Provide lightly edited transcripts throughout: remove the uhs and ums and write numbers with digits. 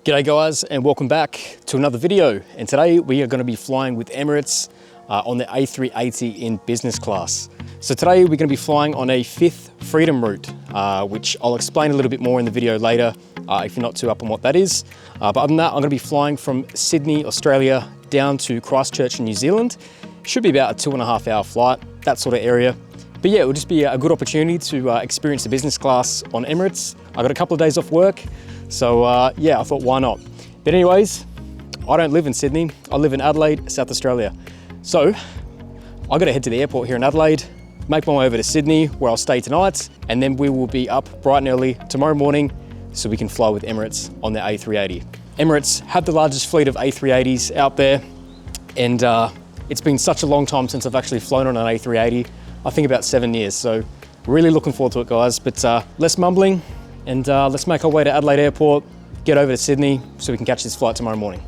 G'day guys, and welcome back to another video. And today we are going to be flying with Emirates on the A380 in business class. So today we're going to be flying on a 5th Freedom route, which I'll explain a little bit more in the video later if you're not too up on what that is. But other than that, I'm going to be flying from Sydney, Australia down to Christchurch in New Zealand. Should be about a 2.5 hour flight, that sort of area. But yeah, it will just be a good opportunity to experience the business class on Emirates. I got a couple of days off work. So yeah, I thought, why not? But anyways, I don't live in Sydney. I live in Adelaide, South Australia. So I got to head to the airport here in Adelaide, make my way over to Sydney where I'll stay tonight, and then we will be up bright and early tomorrow morning so we can fly with Emirates on the A380. Emirates have the largest fleet of A380s out there, and it's been such a long time since I've actually flown on an A380. I think about 7 years, so really looking forward to it, guys. But less mumbling, and let's make our way to Adelaide Airport, get over to Sydney so we can catch this flight tomorrow morning.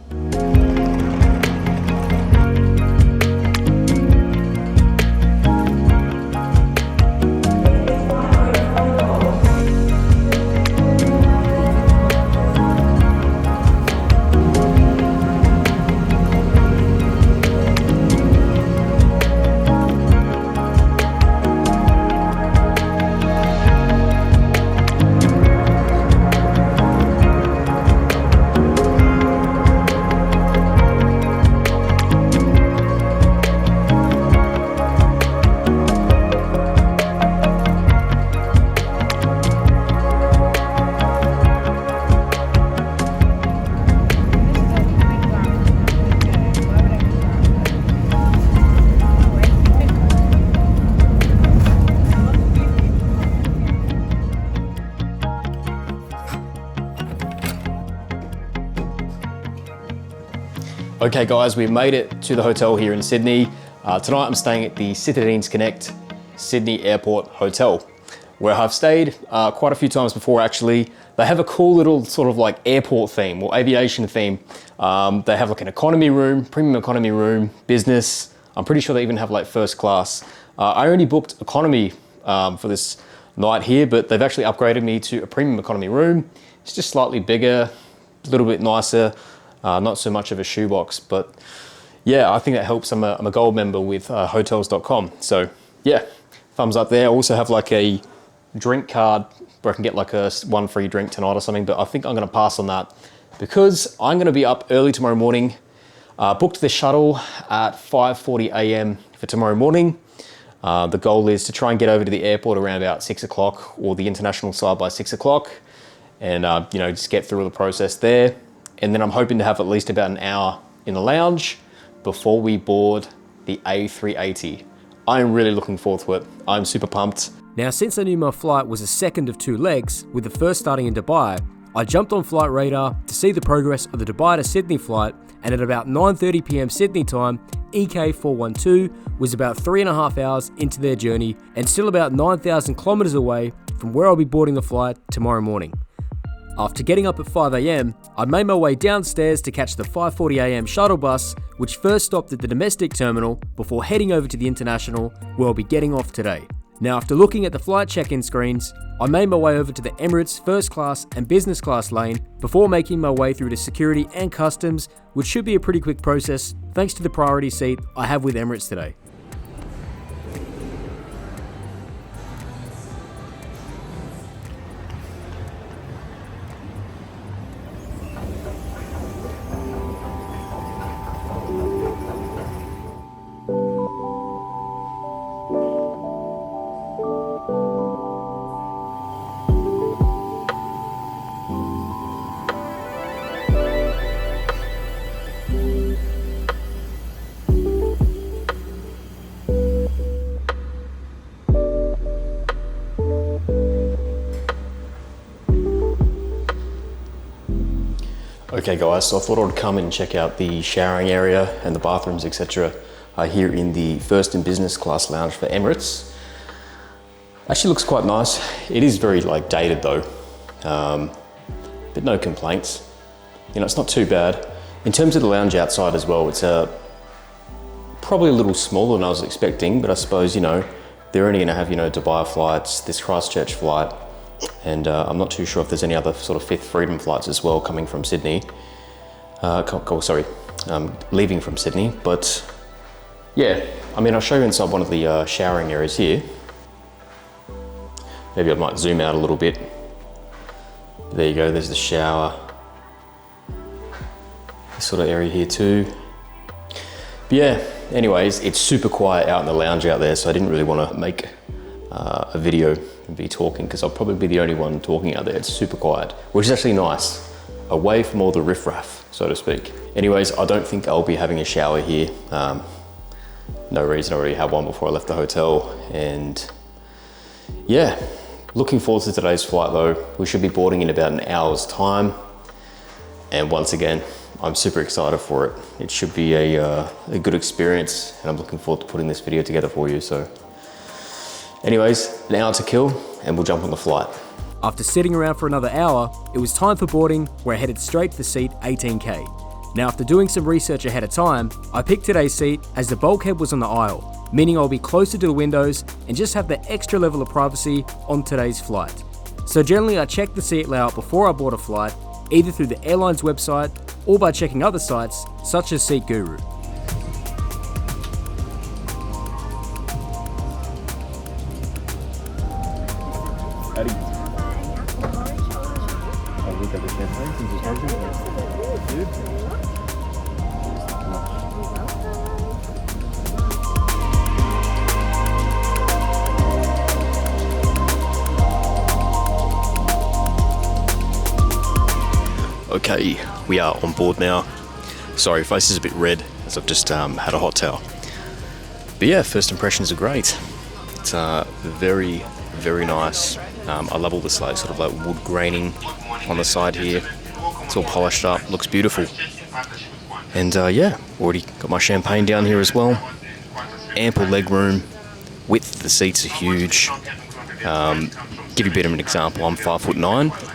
Okay guys, we've made it to the hotel here in Sydney. Tonight I'm staying at the Citadines Connect Sydney Airport Hotel, where I've stayed quite a few times before actually. They have a cool little sort of like airport theme or aviation theme. They have like an economy room, premium economy room, business. I'm pretty sure they even have like first class. I only booked economy for this night here, but they've actually upgraded me to a premium economy room. It's just slightly bigger, a little bit nicer. Not so much of a shoebox, but yeah, I think that helps. I'm a gold member with hotels.com. So yeah, thumbs up there. I also have like a drink card where I can get like one free drink tonight or something, but I think I'm gonna pass on that because I'm gonna be up early tomorrow morning. Booked the shuttle at 5:40 a.m. for tomorrow morning. The goal is to try and get over to the airport around about 6 o'clock or the international side by 6 o'clock and you know, just get through the process there. And then I'm hoping to have at least about an hour in the lounge before we board the A380. I'm really looking forward to it. I'm super pumped. Now, since I knew my flight was a second of 2 legs, with the first starting in Dubai, I jumped on Flight Radar to see the progress of the Dubai to Sydney flight, and at about 9:30 p.m. Sydney time, EK412 was about 3.5 hours into their journey and still about 9,000 kilometers away from where I'll be boarding the flight tomorrow morning. After getting up at 5 a.m, I made my way downstairs to catch the 5:40 a.m. shuttle bus, which first stopped at the domestic terminal before heading over to the international, where I'll be getting off today. Now, after looking at the flight check-in screens, I made my way over to the Emirates first class and business class lane before making my way through to security and customs, which should be a pretty quick process thanks to the priority seat I have with Emirates today. Okay guys, so I thought I'd come and check out the showering area and the bathrooms, etc. Here in the first and business class lounge for Emirates. Actually looks quite nice. It is very like dated though, but no complaints. You know, it's not too bad. In terms of the lounge outside as well, it's probably a little smaller than I was expecting, but I suppose, you know, they're only gonna have, you know, Dubai flights, this Christchurch flight, And I'm not too sure if there's any other sort of Fifth Freedom flights as well coming from Sydney. Leaving from Sydney, but yeah, I mean, I'll show you inside one of the showering areas here. Maybe I might zoom out a little bit. There you go, there's the shower. This sort of area here too. But yeah, anyways, it's super quiet out in the lounge out there, so I didn't really want to make a video and be talking, because I'll probably be the only one talking out there. It's super quiet, which is actually nice, away from all the riffraff, so to speak. Anyways, I don't think I'll be having a shower here. No reason, I already had one before I left the hotel. And yeah, looking forward to today's flight though. We should be boarding in about an hour's time. And once again, I'm super excited for it. It should be a good experience, and I'm looking forward to putting this video together for you. So anyways, an hour to kill and we'll jump on the flight. After sitting around for another hour, it was time for boarding, where I headed straight for seat 18K. Now, after doing some research ahead of time, I picked today's seat as the bulkhead was on the aisle, meaning I'll be closer to the windows and just have the extra level of privacy on today's flight. So generally I check the seat layout before I board a flight, either through the airline's website or by checking other sites such as Seat Guru. Okay, we are on board now. Sorry, face is a bit red as I've just had a hot towel. But yeah, first impressions are great. It's very, very nice. I love all this like sort of like wood graining on the side here. It's all polished up, looks beautiful. And yeah, already got my champagne down here as well. Ample leg room. Width of the seats are huge. Give you a bit of an example, I'm 5'9".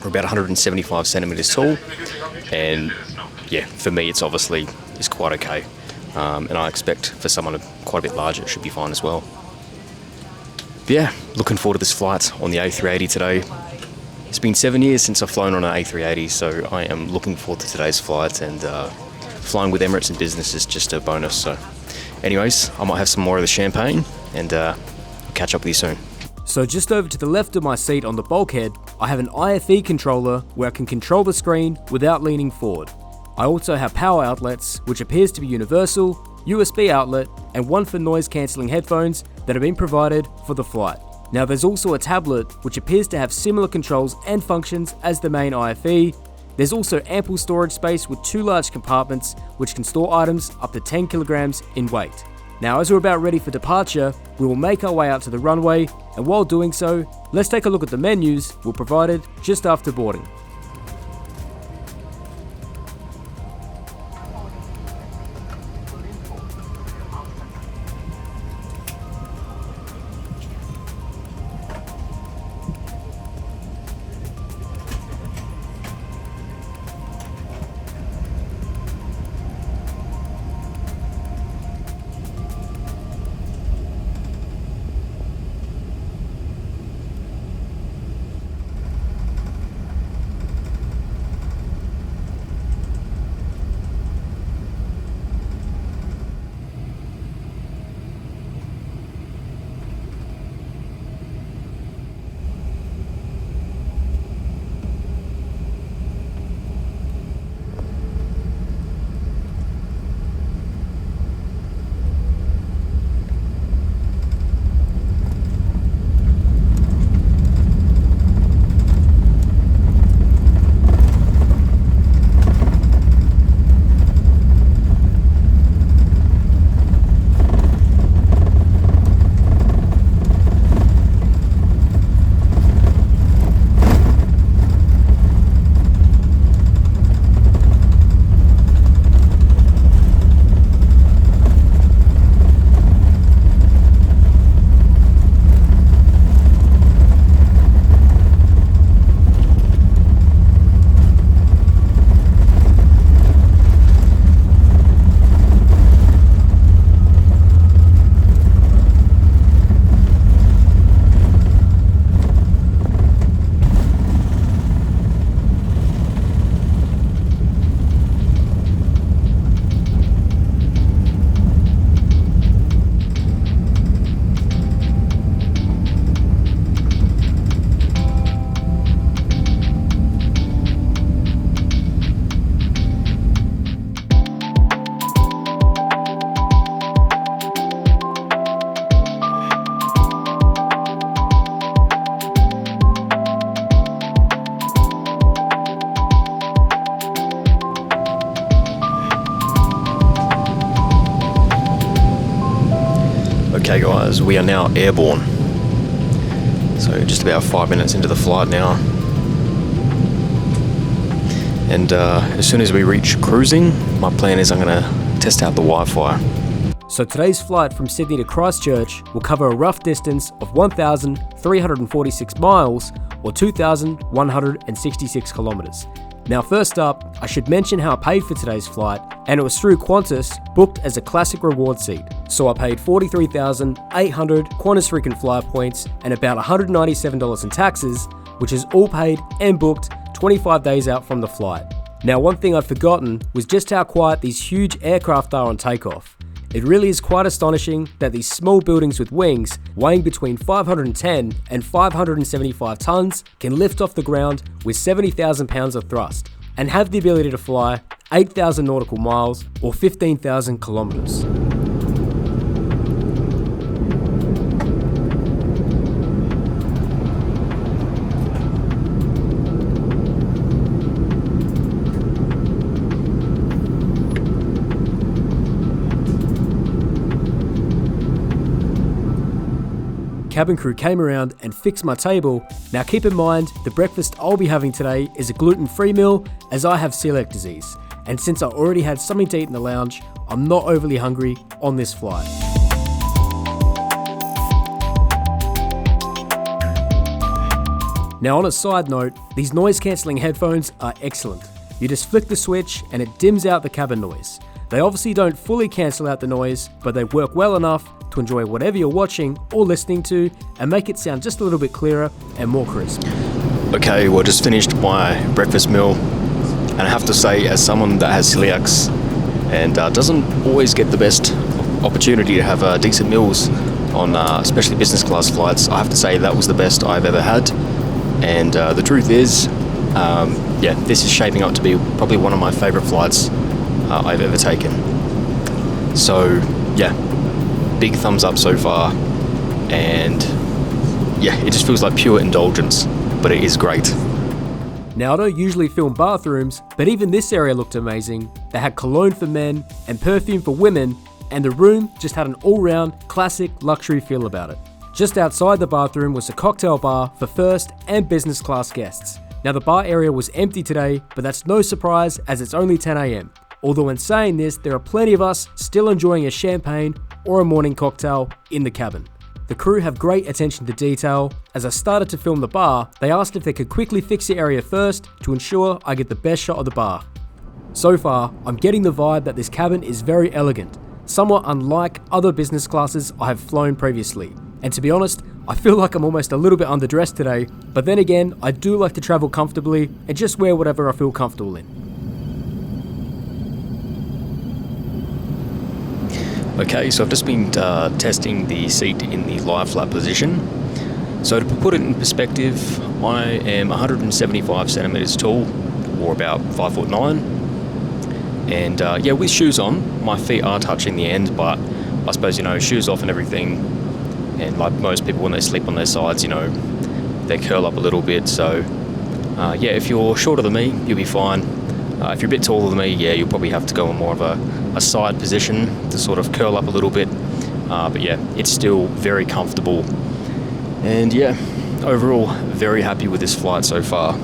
We're about 175 centimeters tall, and yeah, for me it's quite okay, and I expect for someone quite a bit larger it should be fine as well. But yeah, looking forward to this flight on the A380 today. It's been 7 years since I've flown on an A380, so I am looking forward to today's flight, and flying with Emirates in business is just a bonus. So anyways, I might have some more of the champagne, and I'll catch up with you soon. So just over to the left of my seat on the bulkhead, I have an IFE controller where I can control the screen without leaning forward. I also have power outlets, which appears to be universal, USB outlet, and one for noise cancelling headphones that have been provided for the flight. Now there's also a tablet, which appears to have similar controls and functions as the main IFE. There's also ample storage space with 2 large compartments, which can store items up to 10 kilograms in weight. Now, as we're about ready for departure, we will make our way out to the runway, and while doing so, let's take a look at the menus we're provided just after boarding. Okay guys, we are now airborne. So just about 5 minutes into the flight now. And as soon as we reach cruising, my plan is I'm gonna test out the Wi-Fi. So today's flight from Sydney to Christchurch will cover a rough distance of 1,346 miles or 2,166 kilometers. Now first up, I should mention how I paid for today's flight, and it was through Qantas, booked as a classic reward seat. So I paid 43,800 Qantas frequent flyer points and about $197 in taxes, which is all paid and booked 25 days out from the flight. Now one thing I'd forgotten was just how quiet these huge aircraft are on takeoff. It really is quite astonishing that these small buildings with wings weighing between 510 and 575 tons can lift off the ground with 70,000 pounds of thrust and have the ability to fly 8,000 nautical miles or 15,000 kilometers. Cabin crew came around and fixed my table. Now keep in mind, the breakfast I'll be having today is a gluten-free meal as I have celiac disease. And since I already had something to eat in the lounge, I'm not overly hungry on this flight. Now on a side note, these noise cancelling headphones are excellent. You just flick the switch and it dims out the cabin noise. They obviously don't fully cancel out the noise, but they work well enough to enjoy whatever you're watching or listening to and make it sound just a little bit clearer and more crisp. Okay, well, just finished my breakfast meal, and I have to say, as someone that has celiacs and doesn't always get the best opportunity to have decent meals on especially business class flights, I have to say that was the best I've ever had. And the truth is, yeah, this is shaping up to be probably one of my favourite flights I've ever taken. So yeah, big thumbs up so far, and yeah, it just feels like pure indulgence, but it is great. Now I don't usually film bathrooms, but even this area looked amazing. They had cologne for men and perfume for women, and the room just had an all-round classic luxury feel about it. Just outside the bathroom was a cocktail bar for first and business class guests. Now the bar area was empty today, but that's no surprise as it's only 10 AM. Although in saying this, there are plenty of us still enjoying a champagne or a morning cocktail in the cabin. The crew have great attention to detail. As I started to film the bar, they asked if they could quickly fix the area first to ensure I get the best shot of the bar. So far, I'm getting the vibe that this cabin is very elegant, somewhat unlike other business classes I have flown previously. And to be honest, I feel like I'm almost a little bit underdressed today, but then again, I do like to travel comfortably and just wear whatever I feel comfortable in. Okay, so I've just been testing the seat in the lie flat position. So to put it in perspective, I am 175 centimeters tall, or about 5'9". And yeah, with shoes on, my feet are touching the end, but I suppose, you know, shoes off and everything, and like most people when they sleep on their sides, you know, they curl up a little bit. So yeah, if you're shorter than me, you'll be fine. If you're a bit taller than me, yeah, you'll probably have to go in more of a side position to sort of curl up a little bit. But yeah, it's still very comfortable. And yeah, overall, very happy with this flight so far.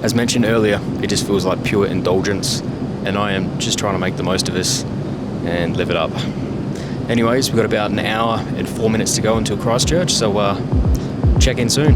As mentioned earlier, it just feels like pure indulgence, and I am just trying to make the most of this and live it up. Anyways, we've got about an hour and 4 minutes to go until Christchurch, so check in soon.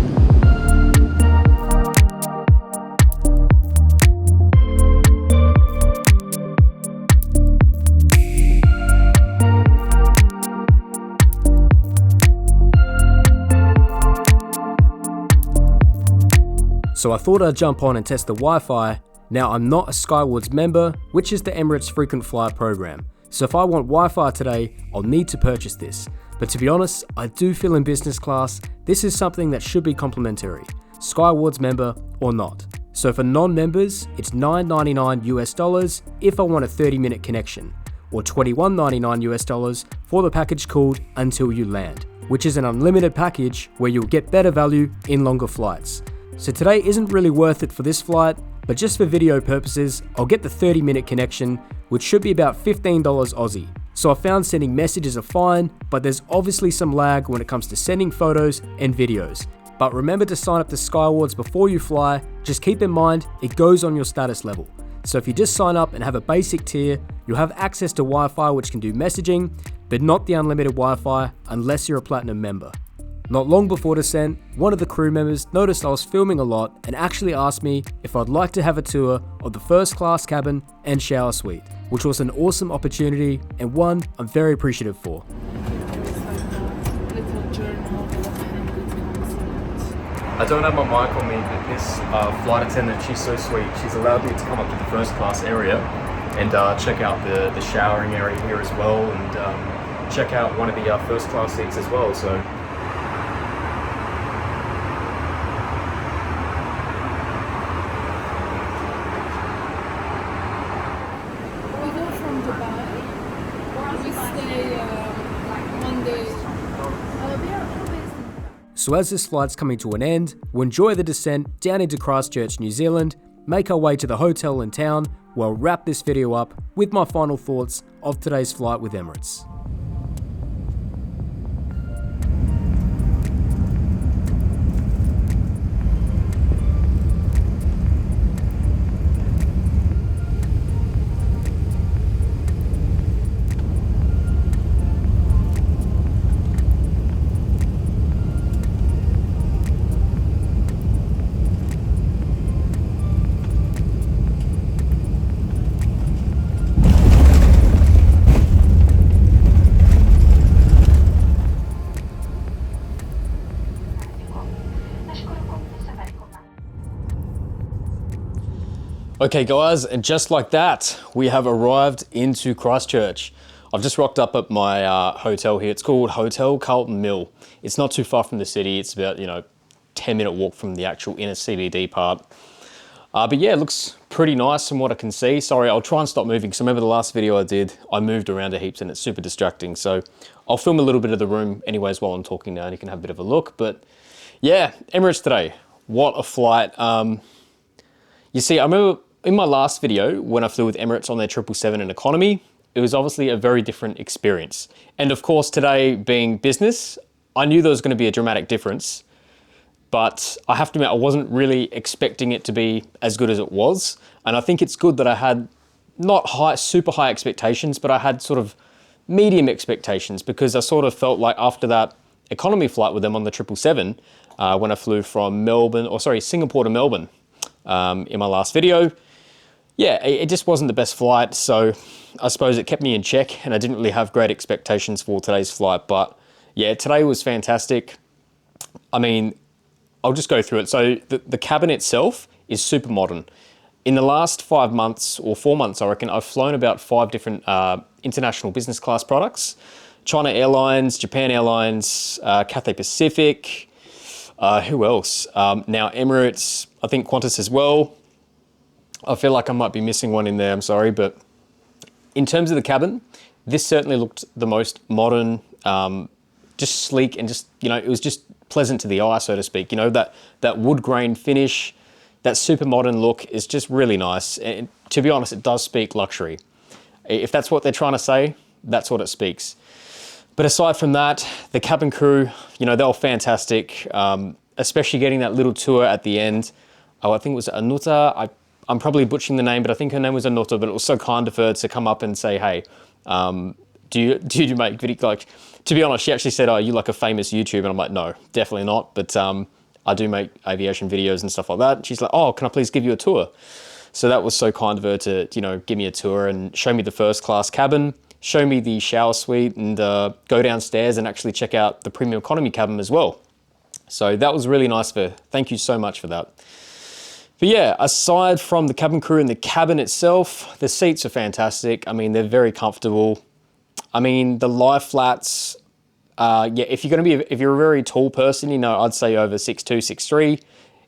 So I thought I'd jump on and test the Wi-Fi. Now I'm not a Skywards member, which is the Emirates frequent flyer program. So if I want Wi-Fi today, I'll need to purchase this. But to be honest, I do feel in business class, this is something that should be complimentary, Skywards member or not. So for non-members, it's $9.99 US if I want a 30-minute connection, or $21.99 US for the package called Until You Land, which is an unlimited package where you'll get better value in longer flights. So today isn't really worth it for this flight, but just for video purposes, I'll get the 30-minute connection, which should be about $15 Aussie. so I found sending messages are fine, but there's obviously some lag when it comes to sending photos and videos. But remember to sign up to Sky Awards before you fly. Just keep in mind, it goes on your status level. So if you just sign up and have a basic tier, you'll have access to Wi-Fi which can do messaging, but not the unlimited Wi-Fi unless you're a platinum member. Not long before descent, one of the crew members noticed I was filming a lot and actually asked me if I'd like to have a tour of the first class cabin and shower suite, which was an awesome opportunity and one I'm very appreciative for. I don't have my mic on me, but this flight attendant, she's so sweet. She's allowed me to come up to the first class area and check out the showering area here as well, and check out one of the first class seats as well. So we go from Dubai. We stay one day. We are always. So as this flight's coming to an end, we'll enjoy the descent down into Christchurch, New Zealand, make our way to the hotel in town, where I'll wrap this video up with my final thoughts of today's flight with Emirates. Okay guys, and just like that, we have arrived into Christchurch. I've just rocked up at my hotel here. It's called Hotel Carlton Mill. It's not too far from the city. It's about, 10-minute walk from the actual inner CBD part. But yeah, it looks pretty nice from what I can see. Sorry, I'll try and stop moving. So remember the last video I did, I moved around a heaps and it's super distracting. So I'll film a little bit of the room anyways while I'm talking now and you can have a bit of a look. But yeah, Emirates today, what a flight. You see, I remember in my last video, when I flew with Emirates on their 777 in economy, it was obviously a very different experience. And of course, today being business, I knew there was going to be a dramatic difference, but I have to admit, I wasn't really expecting it to be as good as it was. And I think it's good that I had not super high expectations, but I had sort of medium expectations, because I sort of felt like after that economy flight with them on the 777, when I flew from Singapore to Melbourne, in my last video, yeah, it just wasn't the best flight. So I suppose it kept me in check and I didn't really have great expectations for today's flight. But yeah, today was fantastic. I mean, I'll just go through it. So the cabin itself is super modern. In the last 5 months or 4 months, I reckon, I've flown about 5 different international business class products. China Airlines, Japan Airlines, Cathay Pacific, who else? Now Emirates, I think Qantas as well. I feel like I might be missing one in there, I'm sorry, but in terms of the cabin, this certainly looked the most modern, just sleek and just, it was just pleasant to the eye, so to speak. That wood grain finish, that super modern look is just really nice. And to be honest, it does speak luxury. If that's what they're trying to say, that's what it speaks. But aside from that, the cabin crew, they were fantastic, especially getting that little tour at the end. Oh, I think it was Anuta. I'm probably butchering the name, but I think her name was Anuta, but it was so kind of her to come up and say, hey, do you make video? Like, to be honest, she actually said, oh, you like a famous YouTuber? And I'm like, no, definitely not. But I do make aviation videos and stuff like that. And she's like, oh, can I please give you a tour? So that was so kind of her to, give me a tour and show me the first class cabin, show me the shower suite, and go downstairs and actually check out the premium economy cabin as well. So that was really nice of her. Thank you so much for that. But yeah, aside from the cabin crew and the cabin itself, the seats are fantastic. I mean, they're very comfortable. I mean, the lie flats, if you're a very tall person, I'd say over 6'2", 6'3",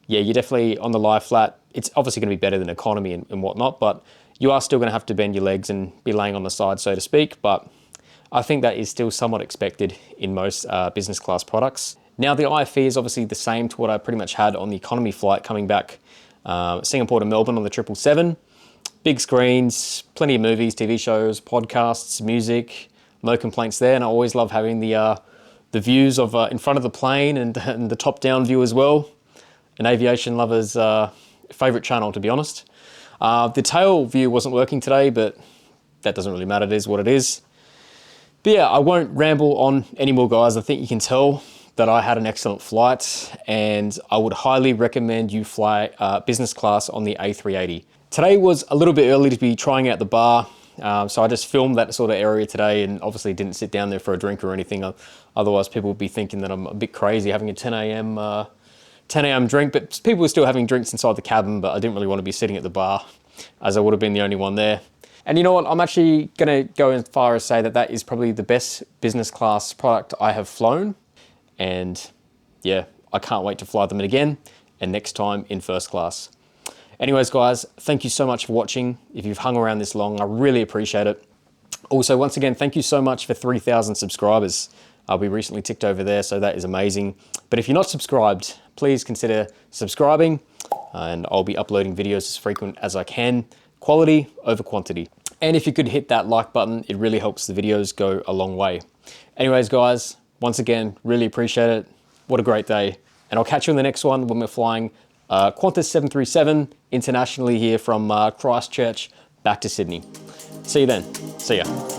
yeah, you're definitely on the lie flat. It's obviously going to be better than economy and whatnot, but you are still going to have to bend your legs and be laying on the side, so to speak. But I think that is still somewhat expected in most business class products. Now, the IFE is obviously the same to what I pretty much had on the economy flight coming back Singapore to Melbourne on the 777. Big screens, plenty of movies, TV shows, podcasts, music. no complaints there. And I always love having the views of in front of the plane and the top down view as well. An aviation lover's favorite channel, to be honest. The tail view wasn't working today, but that doesn't really matter. It is what it is. But yeah, I won't ramble on anymore, guys. I think you can tell that I had an excellent flight, and I would highly recommend you fly business class on the A380. Today was a little bit early to be trying out the bar, so I just filmed that sort of area today and obviously didn't sit down there for a drink or anything. Otherwise, people would be thinking that I'm a bit crazy having a 10 a.m. drink, but people were still having drinks inside the cabin, but I didn't really want to be sitting at the bar as I would have been the only one there. And you know what, I'm actually gonna go as far as say that that is probably the best business class product I have flown. And yeah, I can't wait to fly them again, and next time in first class. Anyways, guys, thank you so much for watching. If you've hung around this long, I really appreciate it. Also, once again, thank you so much for 3,000 subscribers. We recently ticked over there, so that is amazing. But if you're not subscribed, please consider subscribing, and I'll be uploading videos as frequent as I can. Quality over quantity. And if you could hit that like button, it really helps the videos go a long way. Anyways, guys, once again, really appreciate it. What a great day. And I'll catch you in the next one when we're flying Qantas 737 internationally here from Christchurch back to Sydney. See you then. See ya.